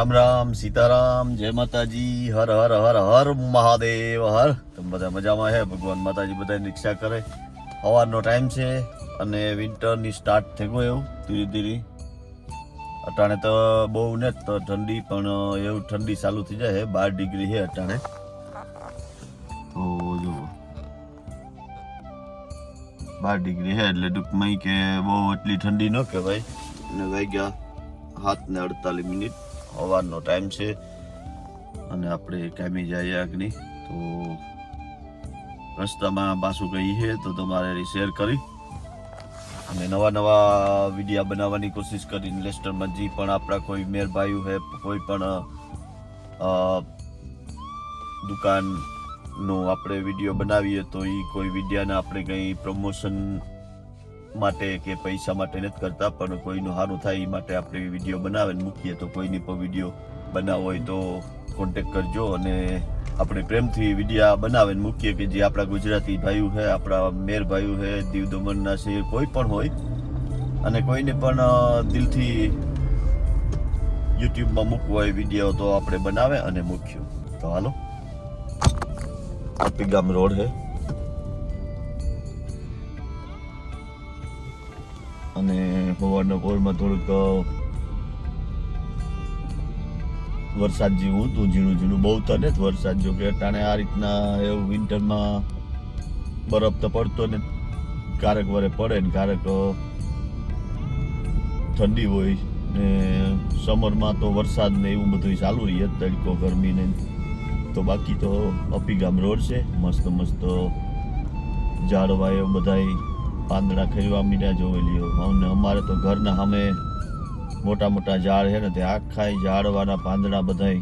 રામ રામ સીતારામ જય માતાજી હર હર હર હર મહાદેવ હર તમે બધા મજામાં હે ભગવાન માતાજી બધાની રક્ષા કરે સવારનો ટાઈમ છે અને વિન્ટરની સ્ટાર્ટ થઈ ગયો એવું ધીરે ધીરે અટાણે તો બહુ ને તો ઠંડી પણ એવું ઠંડી ચાલુ થઈ જાય 12 ડિગ્રી છે અટાણે તો જો 12 ડિગ્રી છે એટલે ટૂંકમાં કે બહુ એટલી ઠંડી ન કહેવાય અને વાગ્યા 7:48 સવારનો ટાઈમ છે અને આપણે કામી જઈએ અગ્નિ તો રસ્તામાં પાછું ગઈ છે તો તમારે શેર કરી અને નવા વિડીયો બનાવવાની કોશિશ કરીને લેસ્ટરમાં જે પણ આપણા કોઈ મેર ભાઈ છે કોઈ પણ દુકાનનો આપણે વિડીયો બનાવીએ તો એ કોઈ વિડીયાને આપણે કંઈ પ્રમોશન માટે કે પૈસા માટે નથી કરતા પણ કોઈનું સારું થાય એ માટે આપણે વિડીયો બનાવીને મૂકીએ તો કોઈની પણ વિડીયો બનાવવો હોય તો કોન્ટેક્ટ કરજો અને આપણે પ્રેમથી વિડીયો બનાવીને મૂકીએ કે જે આપણા ગુજરાતી ભાઈઓ છે આપણા મેર ભાઈઓ છે દીવ દમણના છે કોઈ પણ હોય અને કોઈને પણ દિલથી યુટ્યુબમાં મૂકવો હોય વિડીયો તો આપણે બનાવે અને મૂક્યો તો હાલો આપીગામ રોડ છે અને સવારના પોરમાં થોડુંક વરસાદ જેવું હતું ઝીણું બહુ તો ને વરસાદ જો કે અટાણે આ રીતના એવું વિન્ટરમાં બરફ તો પડતો ને ક્યારેક વરે પડે ને ક્યારેક ઠંડી હોય ને સમરમાં તો વરસાદ ને એવું બધું ચાલુ રહીએ તડકો ગરમી ને તો બાકી તો અપીગામ રોડ છે મસ્ત ઝાડવા એવું બધાય પાંદડા ખેરવા મીડ્યા જોવેલી અને અમારે તો ઘરના સામે મોટા ઝાડ છે ને તે આખા ઝાડવાના પાંદડા બધા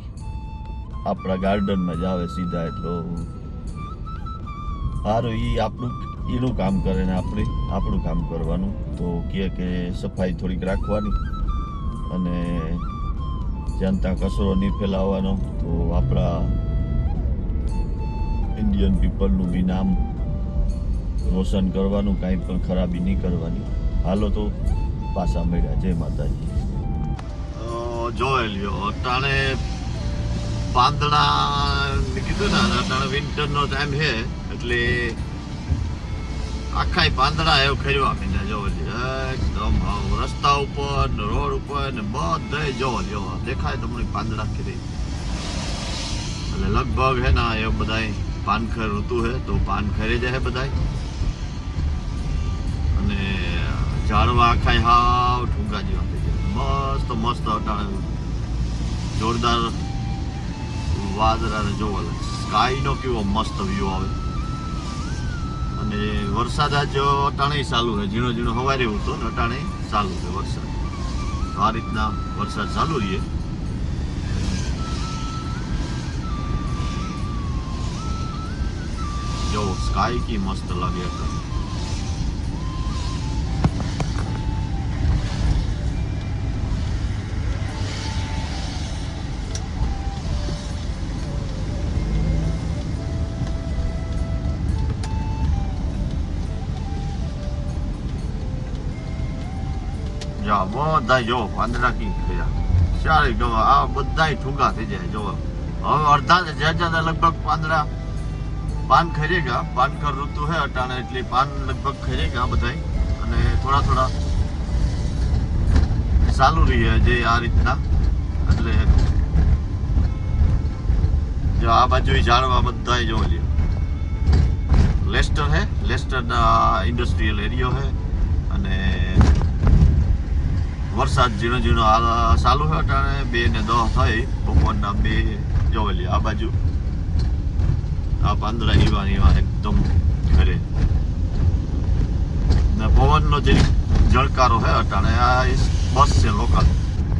આપણા ગાર્ડનમાં જ આવે સીધા એટલો સારું એ એનું કામ કરે ને આપણે આપણું કામ કરવાનું તો કે સફાઈ થોડીક રાખવાની અને જ્યાં ત્યાં કચરો નહીં ફેલાવવાનો તો આપણા ઇન્ડિયન પીપલનું બી નામ રોશન કરવાનું કાંઈ પણ ખરાબી નહીં કરવાની હાલો તો પાછા મળ્યા જય માતાજી જોઈ લ્યો અટાણે પાંદડા કીધું ને અટાણે વિન્ટરનો ટાઈમ છે એટલે આખા પાંદડા એવું ખેરવા માંડ્યા જોવો લ્યો એકદમ રસ્તા ઉપર ને રોડ ઉપર ને બધે જોવો લ્યો દેખાય તમને પાંદડા ખેરી એટલે લગભગ હે ને એ બધાય પાનખર ઋતુ છે તો પાન ખરી જાય બધાય અને ઝાડવા આખા હાવ ઠુંગા જેવા થઈ જાય મસ્ત અટાણે જોરદાર વાદળાને જોવા સ્કાયનો કેવો મસ્ત વ્યૂ આવે અને વરસાદ આજ અટાણે ચાલુ છે ઝીણો હવારે હતો ને અટાણે ચાલુ છે વરસાદ આ રીતના વરસાદ ચાલુ રહીએ જો સ્કાય કી મસ્ત લાગે અટાણે બધા જો પાંદડા કી થયા સારી જો આ બધા ઠુંગા થઈ જાય જો હવે અડધા જ્યાં લગભગ પાંદડા પાન ખરેગા પાનખર ઋતુ હે અટાણે એટલે પાન લગભગ ખરેગા બધા અને થોડા ચાલુ રહી જે આ રીતના એટલે જો આ બાજુ ઝાડવા બધા જો લેસ્ટર હે લેસ્ટરના ઇન્ડસ્ટ્રીયલ એરિયો હે અને વરસાદ ઝીણો ચાલુ છે અટાણે 2 ને 10 થઈ બપોરના 2 જોવેલી આ બાજુ આ પાંદડા એવા એકદમ ઘરે ને પવનનો જે જળકારો છે અટાણે આ બસ છે લોકલ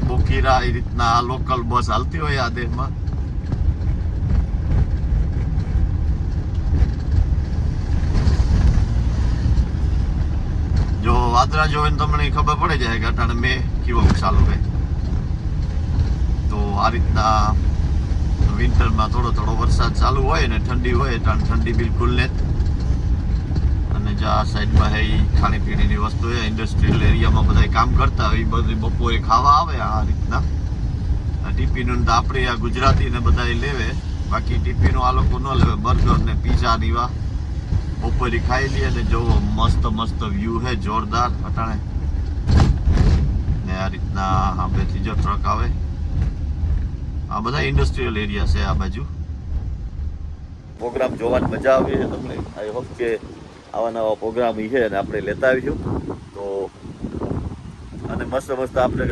બોકીરા એ રીતના લોકલ બસ હાલતી હોય આ દેશમાં જો વાદળા જોઈને તમને ખબર પડી જાય કે અટાણે મેં કેવો ચાલુ રહે તો આ રીતના વિન્ટરમાં થોડો વરસાદ ચાલુ હોય ને ઠંડી હોય અટાણે ઠંડી બિલકુલ નથી અને જ્યાં સાઈડમાં હે ખાણીપીણીની વસ્તુ છે ઇન્ડસ્ટ્રીયલ એરિયામાં બધા કામ કરતા હોય એ બધી બપોરે ખાવા આવે આ રીતના ટીપીનું તો આપણે આ ગુજરાતી ને બધા લેવે, બાકી ટીપીનું આ લોકો ન લેવે. બર્ગર ને પીઝા ની વા બપોરી ખાઈ લઈએ ને જોવો મસ્ત મસ્ત વ્યૂ હે જોરદાર અટાણે. ને આ રીતના હા બે ત્રીજો ટ્રક આવે. આ બધા ઇન્ડસ્ટ્રીયલ એરિયા છે આ બાજુ. પ્રોગ્રામ જોવાની મજા આવી છે તમને. આઈ હોપ કે આવા નવા પ્રોગ્રામ છે અને આપણે લેતા આવીશું. તો અને મસ્ત મસ્ત આપણે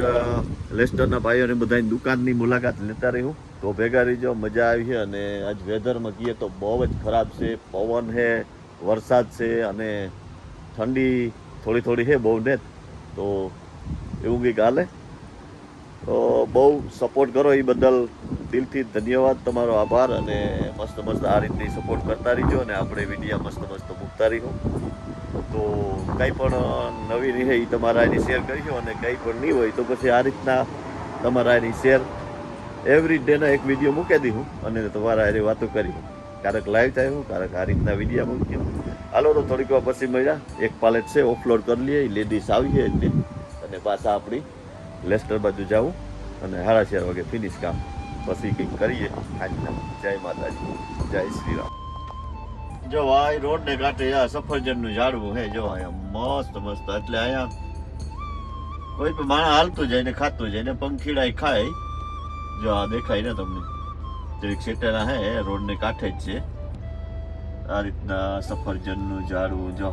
લેસ્ટરના ભાઈઓને બધાની દુકાનની મુલાકાત લેતા રહ્યું. તો ભેગા રહીજો, મજા આવી છે. અને આજ વેધરમાં કહીએ તો બહુ જ ખરાબ છે. પવન છે, વરસાદ છે અને ઠંડી થોડી થોડી છે, બહુ ને. તો એવું કંઈક હાલે. તો બહુ સપોર્ટ કરો એ બદલ દિલથી ધન્યવાદ, તમારો આભાર. અને મસ્ત મસ્ત આ રીતની સપોર્ટ કરતા રહીજો અને આપણે વિડીયો મસ્ત મસ્ત મૂકતા રહીશું. તો કંઈ પણ નવી રહે એ તમારા એની શેર કરીશું અને કંઈ પણ નહીં હોય તો પછી આ રીતના તમારા એની શેર એવરી ડેના એક વિડીયો મૂકી દઈશું અને તમારા એની વાતો કરીશું. ક્યારેક લાઈવ થાય, ક્યારેક આ રીતના વિડીયો મૂક્યો. હાલો તો થોડીક વાર પછી મળ્યા. એક પાલેટ છે ઓફલોડ કરી લઈએ, લેડીઝ આવીએ એટલે અને પાછા આપણી લેસ્ટર બાજુ જાવું અને 4:30 વાગે ફિનિશ કામ. પછી કંઈક કરીએ આજના. જય માતાજી, જય શ્રી રામ. જો આ રોડ ને કાંઠે આ સફરજનનું ઝાડવું હે. જો અહીંયા મસ્ત મસ્ત. એટલે અહીંયા કોઈ પણ માણસ હાલતું જાય ને ખાતું જાય ને પંખીડા ખાય. જો આ દેખાય ને તમને, જરીક સેટેલા હે, રોડ ને કાંઠે જ છે. આ રીતના સફરજનનું ઝાડવું જો.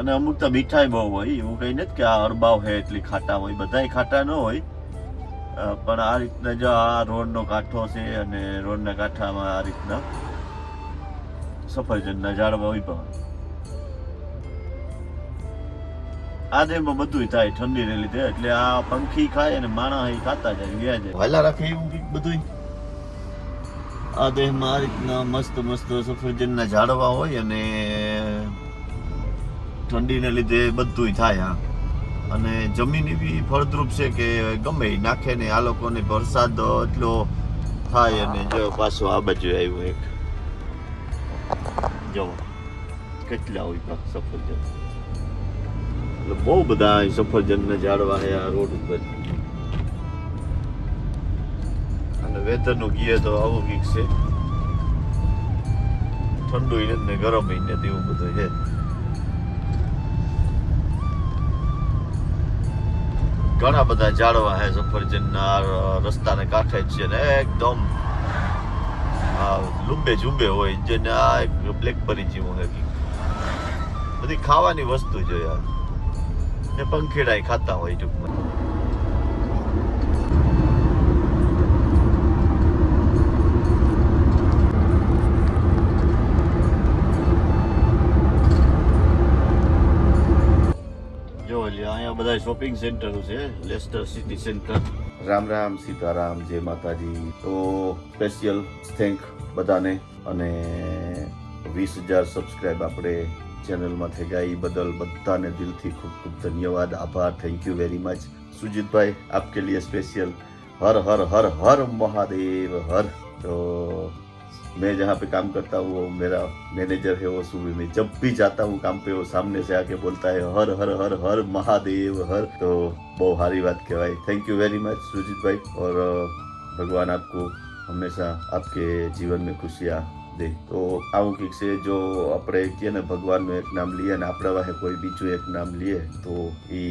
અને અમુક તો મીઠાઈ બહુ હોય. એવું કઈ નથી કે આ અરબાવ હે એટલી ખાટા હોય, બધાય ખાટા ન હોય. પણ આ રીતના જો આ રોડનો કાંઠો છે અને રોડના કાંઠામાં આ રીતના સફરજનના ઝાડવા હોય. પણ આ દેમાં બધું થાય ઠંડીને લીધે. એટલે આ પંખી ખાય અને માણસ ખાતા જાય, વ્યાજે વાલા રાખે એવું બધું. આ દેહમાં આ રીતના મસ્ત મસ્ત સફરજનના ઝાડવા હોય અને ઠંડીને લીધે બધું થાય. અને જમીન એવી ફળદ્રુપ છે કે ગમે એ નાખે ને. આ લોકોને વરસાદ એટલો થાય. અને જો પાછો આ બાજુ આવ્યું એક, જો કેટલા હોય સફરજન. એટલે બહુ બધા સફરજનના ઝાડવા છે આ રોડ ઉપર. અને વેધરનું કહીએ તો આવું કંઈક છે. ઠંડુ ને ગરમ ને એવું બધું છે. ઘણા બધા ઝાડવા છે સફરજનના. રસ્તાને કાંઠે જ છે ને એકદમ લુંબે ઝુંબે હોય. જેને આ એક બ્લેકબેરી જેવું છે. બધી ખાવાની વસ્તુ છે યાર. ને પંખીડા ખાતા હોય ટૂંકમાં. જો અહીંયા બધા શોપિંગ સેન્ટરો છે, Leicester city centre. Ram Ram, Sitaram, જય માતાજી. તો સ્પેશિયલ થેન્ક બધાને. અને 20,000 સબસ્ક્રાઇબ આપણે ચેનલમાં થઈ ગયા એ બદલ બધાને દિલથી ખૂબ ખૂબ ધન્યવાદ, આભાર. Thank you very much Sujit भाई, आपके लिए स्पेशल हर हर हर हर महादेव हर. तो मैं जहाँ पे काम करता हूँ वो मेरा मैनेजर है. वो सुबह में जब भी जाता हूँ काम पे वो सामने से आके बोलता है हर हर हर हर महादेव हर. तो बहुत सारी बात कहवाई. Thank you very much Sujit भाई. और भगवान आपको हमेशा आपके जीवन में खुशियाँ दे. તો આવું કંઈક છે. જો આપણે કહીએ ને ભગવાનનું એક નામ લઈએ ને આપણા વાહે કોઈ બીજું એક નામ લઈએ તો એ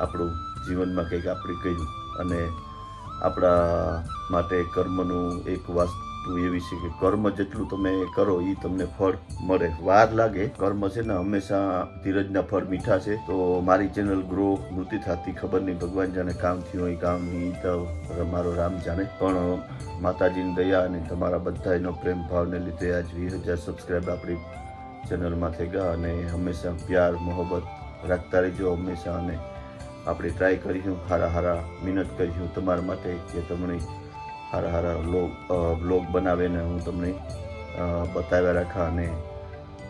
આપણું જીવનમાં કંઈક આપણે કહ્યું. અને આપણા માટે કર્મનું એક વસ્તુ એવી છે કે કર્મ જેટલું તમે કરો એ તમને ફળ મળે. વાર લાગે. કર્મ છે ને હંમેશા ધીરજના ફળ મીઠા છે. તો મારી ચેનલ ગ્રો નહોતી થતી, ખબર નહીં ભગવાન જાણે કામ થયું હોય. કામ નહીં તો મારો રામ જાણે. પણ માતાજીની દયા અને તમારા બધાનો પ્રેમ ભાવને લીધે આજ 20,000 સબસ્ક્રાઇબ આપણી ચેનલમાં થઈ ગયા. અને હંમેશા પ્યાર મોહબ્બત રાખતા રહીજો હંમેશા. અને આપણે ટ્રાય કરીશું, હારા હારા મહેનત કરીશું તમારા માટે કે તમને હારા હારા બ્લોગ બનાવીને હું તમને બતાવ્યા રાખા. અને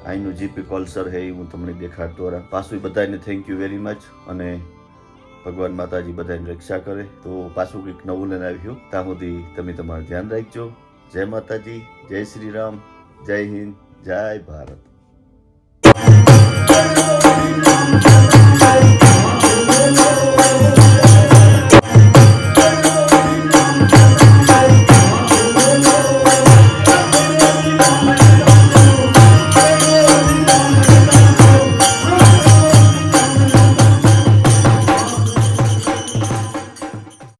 અહીંનું જીપી કલ્ચર છે એ હું તમને દેખાડતો રહા. પાછું બધાને થેન્ક યુ વેરી મચ. અને ભગવાન માતાજી બધાની રક્ષા કરે. તો પાછું કંઈક નવું લઈને આવ્યું. ત્યાં સુધી તમે તમારું ધ્યાન રાખજો. જય માતાજી, જય શ્રી રામ, જય હિન્દ, જય ભારત.